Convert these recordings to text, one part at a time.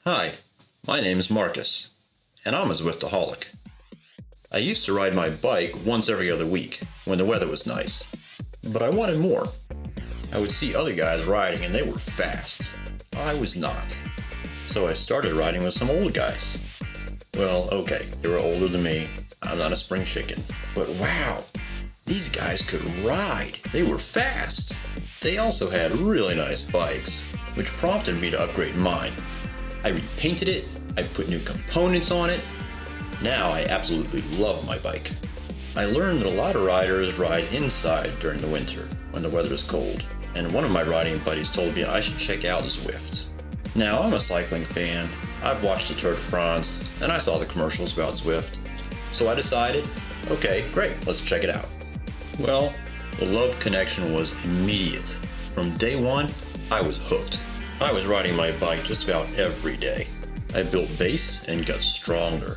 Hi, my name is Marcus, and I'm a Zwiftaholic. I used to ride my bike once every other week when the weather was nice, but I wanted more. I would see other guys riding and they were fast. I was not. So I started riding with some old guys. Well, okay, they were older than me. I'm not a spring chicken. But wow, these guys could ride. They were fast. They also had really nice bikes, which prompted me to upgrade mine. I repainted it, I put new components on it. Now I absolutely love my bike. I learned that a lot of riders ride inside during the winter when the weather is cold, and one of my riding buddies told me I should check out Zwift. Now I'm a cycling fan, I've watched the Tour de France, and I saw the commercials about Zwift. So I decided, okay, great, let's check it out. Well, the love connection was immediate. From day one, I was hooked. I was riding my bike just about every day. I built base and got stronger.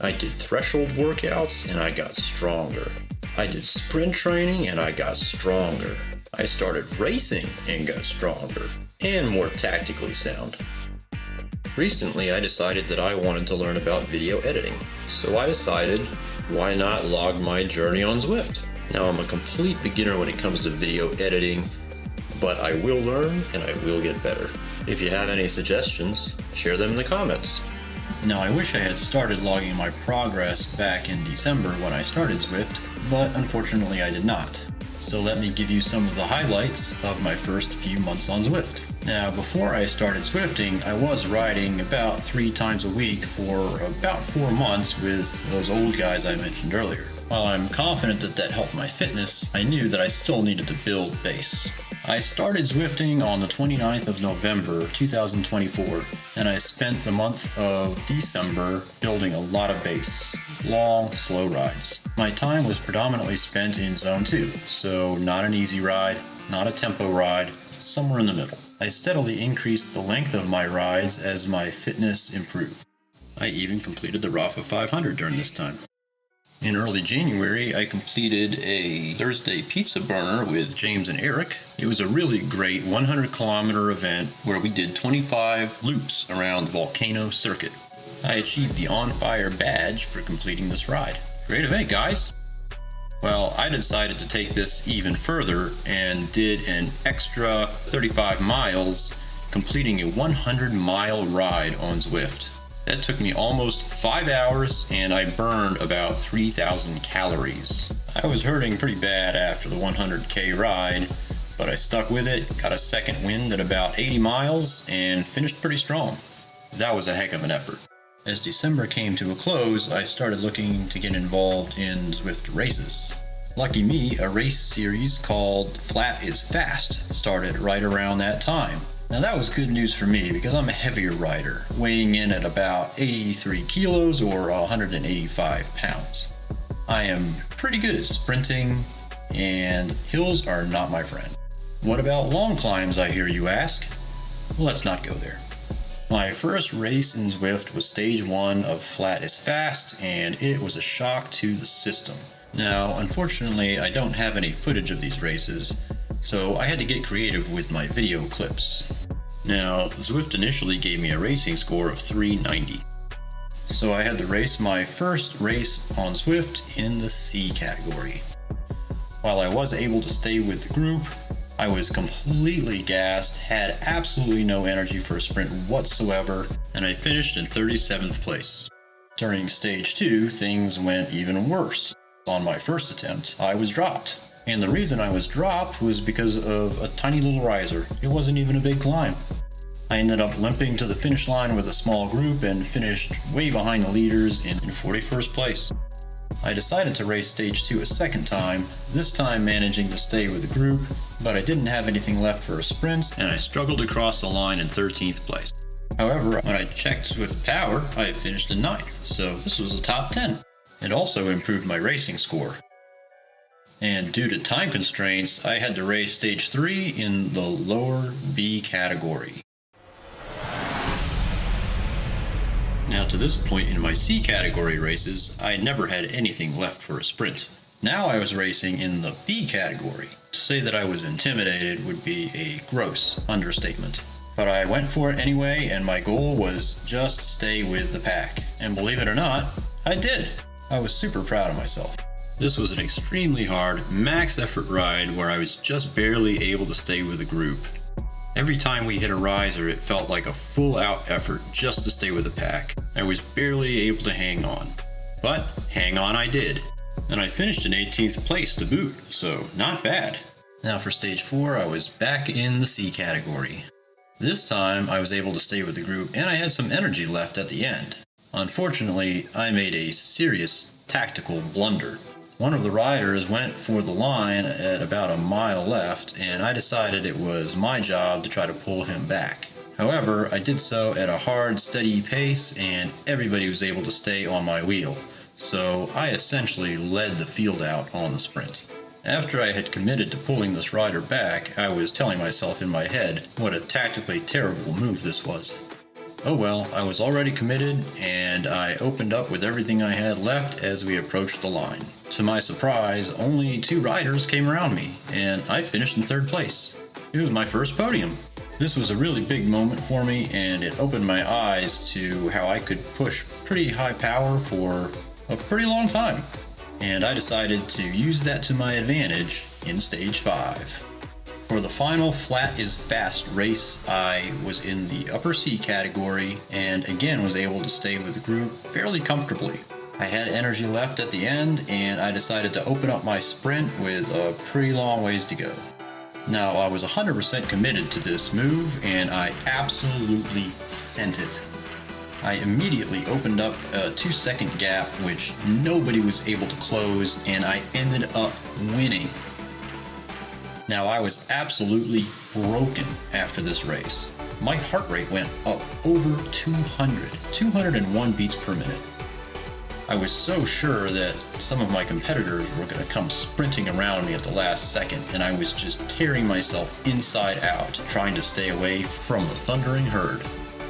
I did threshold workouts and I got stronger. I did sprint training and I got stronger. I started racing and got stronger and more tactically sound. Recently, I decided that I wanted to learn about video editing. So I decided, why not log my journey on Zwift? Now I'm a complete beginner when it comes to video editing, but I will learn and I will get better. If you have any suggestions, share them in the comments. Now I wish I had started logging my progress back in December when I started Zwift, but unfortunately I did not. So let me give you some of the highlights of my first few months on Zwift. Now before I started Zwifting, I was riding about 3 times a week for about 4 months with those old guys I mentioned earlier. While I'm confident that that helped my fitness, I knew that I still needed to build base. I started Zwifting on the 29th of November 2024, and I spent the month of December building a lot of base. Long, slow rides. My time was predominantly spent in Zone 2, so not an easy ride, not a tempo ride, somewhere in the middle. I steadily increased the length of my rides as my fitness improved. I even completed the Rafa 500 during this time. In early January, I completed a Thursday pizza burner with James and Eric. It was a really great 100-kilometer event where we did 25 loops around the Volcano Circuit. I achieved the On Fire badge for completing this ride. Great event, guys! Well, I decided to take this even further and did an extra 35 miles, completing a 100-mile ride on Zwift. That took me almost 5 hours, and I burned about 3,000 calories. I was hurting pretty bad after the 100K ride, but I stuck with it, got a second wind at about 80 miles, and finished pretty strong. That was a heck of an effort. As December came to a close, I started looking to get involved in Zwift races. Lucky me, a race series called Flat is Fast started right around that time. Now that was good news for me because I'm a heavier rider, weighing in at about 83 kilos or 185 pounds. I am pretty good at sprinting, and hills are not my friend. What about long climbs, I hear you ask? Well, let's not go there. My first race in Zwift was stage 1 of Flat is Fast, and it was a shock to the system. Now, unfortunately, I don't have any footage of these races, so I had to get creative with my video clips. Now, Zwift initially gave me a racing score of 390. So I had to race my first race on Zwift in the C category. While I was able to stay with the group, I was completely gassed, had absolutely no energy for a sprint whatsoever, and I finished in 37th place. During stage 2, things went even worse. On my first attempt, I was dropped. And the reason I was dropped was because of a tiny little riser. It wasn't even a big climb. I ended up limping to the finish line with a small group and finished way behind the leaders in 41st place. I decided to race stage 2 a second time, this time managing to stay with the group, but I didn't have anything left for a sprint, and I struggled to cross the line in 13th place. However, when I checked Zwift Power, I finished in 9th, so this was a top 10. It also improved my racing score. And due to time constraints, I had to race stage 3 in the lower B category. Now to this point in my C category races, I never had anything left for a sprint. Now I was racing in the B category. To say that I was intimidated would be a gross understatement. But I went for it anyway, and my goal was just stay with the pack. And believe it or not, I did. I was super proud of myself. This was an extremely hard, max effort ride where I was just barely able to stay with the group. Every time we hit a riser, it felt like a full out effort just to stay with the pack. I was barely able to hang on. But hang on I did. And I finished in 18th place to boot, so not bad. Now for stage 4, I was back in the C category. This time I was able to stay with the group and I had some energy left at the end. Unfortunately, I made a serious tactical blunder. One of the riders went for the line at about a mile left, and I decided it was my job to try to pull him back. However, I did so at a hard, steady pace, and everybody was able to stay on my wheel. So I essentially led the field out on the sprint. After I had committed to pulling this rider back, I was telling myself in my head what a tactically terrible move this was. Oh well, I was already committed, and I opened up with everything I had left as we approached the line. To my surprise, only 2 riders came around me, and I finished in 3rd place. It was my first podium. This was a really big moment for me, and it opened my eyes to how I could push pretty high power for a pretty long time. And I decided to use that to my advantage in stage 5. For the final Flat is Fast race, I was in the upper C category and again was able to stay with the group fairly comfortably. I had energy left at the end and I decided to open up my sprint with a pretty long ways to go. Now I was 100% committed to this move and I absolutely sent it. I immediately opened up a 2-second gap which nobody was able to close and I ended up winning. Now I was absolutely broken after this race. My heart rate went up over 201 beats per minute. I was so sure that some of my competitors were going to come sprinting around me at the last second, and I was just tearing myself inside out, trying to stay away from the thundering herd.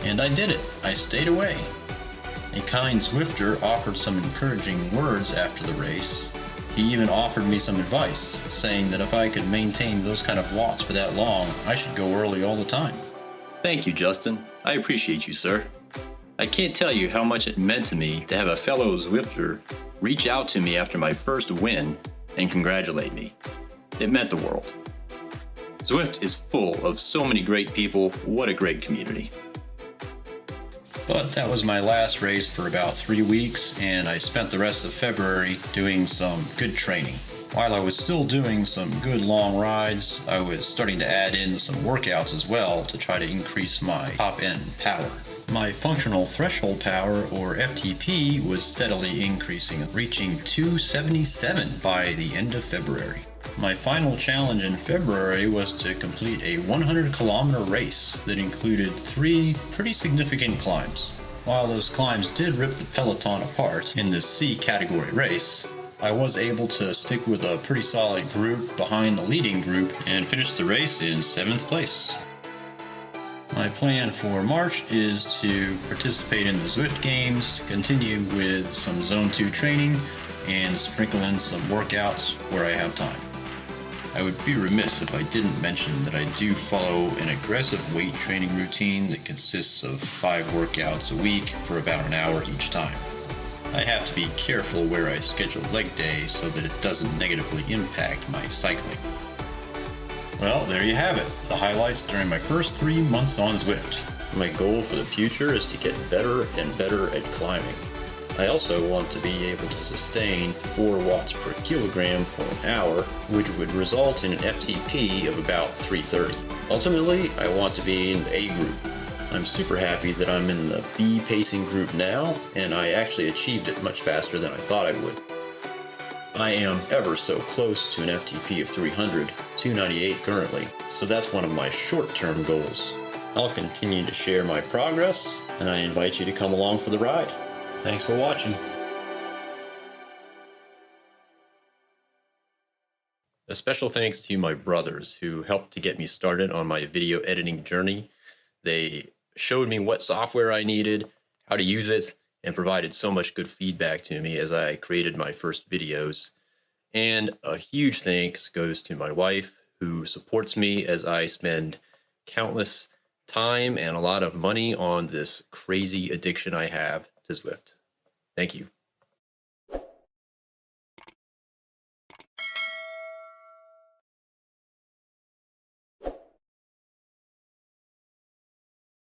And I did it. I stayed away. A kind Zwifter offered some encouraging words after the race. He even offered me some advice, saying that if I could maintain those kind of watts for that long, I should go early all the time. Thank you, Justin. I appreciate you, sir. I can't tell you how much it meant to me to have a fellow Zwifter reach out to me after my first win and congratulate me. It meant the world. Zwift is full of so many great people. What a great community. But that was my last race for about 3 weeks, and I spent the rest of February doing some good training. While I was still doing some good long rides, I was starting to add in some workouts as well to try to increase my top end power. My functional threshold power, or FTP, was steadily increasing, reaching 277 by the end of February. My final challenge in February was to complete a 100-kilometer race that included 3 pretty significant climbs. While those climbs did rip the peloton apart in the C category race, I was able to stick with a pretty solid group behind the leading group and finish the race in 7th place. My plan for March is to participate in the Zwift games, continue with some Zone 2 training, and sprinkle in some workouts where I have time. I would be remiss if I didn't mention that I do follow an aggressive weight training routine that consists of 5 workouts a week for about an hour each time. I have to be careful where I schedule leg day so that it doesn't negatively impact my cycling. Well, there you have it, the highlights during my first 3 months on Zwift. My goal for the future is to get better and better at climbing. I also want to be able to sustain 4 watts per kilogram for an hour, which would result in an FTP of about 330. Ultimately, I want to be in the A group. I'm super happy that I'm in the B pacing group now, and I actually achieved it much faster than I thought I would. I am ever so close to an FTP of 300, 298 currently, so that's one of my short-term goals. I'll continue to share my progress, and I invite you to come along for the ride. Thanks for watching. A special thanks to my brothers who helped to get me started on my video editing journey. They showed me what software I needed, how to use it, and provided so much good feedback to me as I created my first videos. And a huge thanks goes to my wife, who supports me as I spend countless time and a lot of money on this crazy addiction I have to Zwift. Thank you.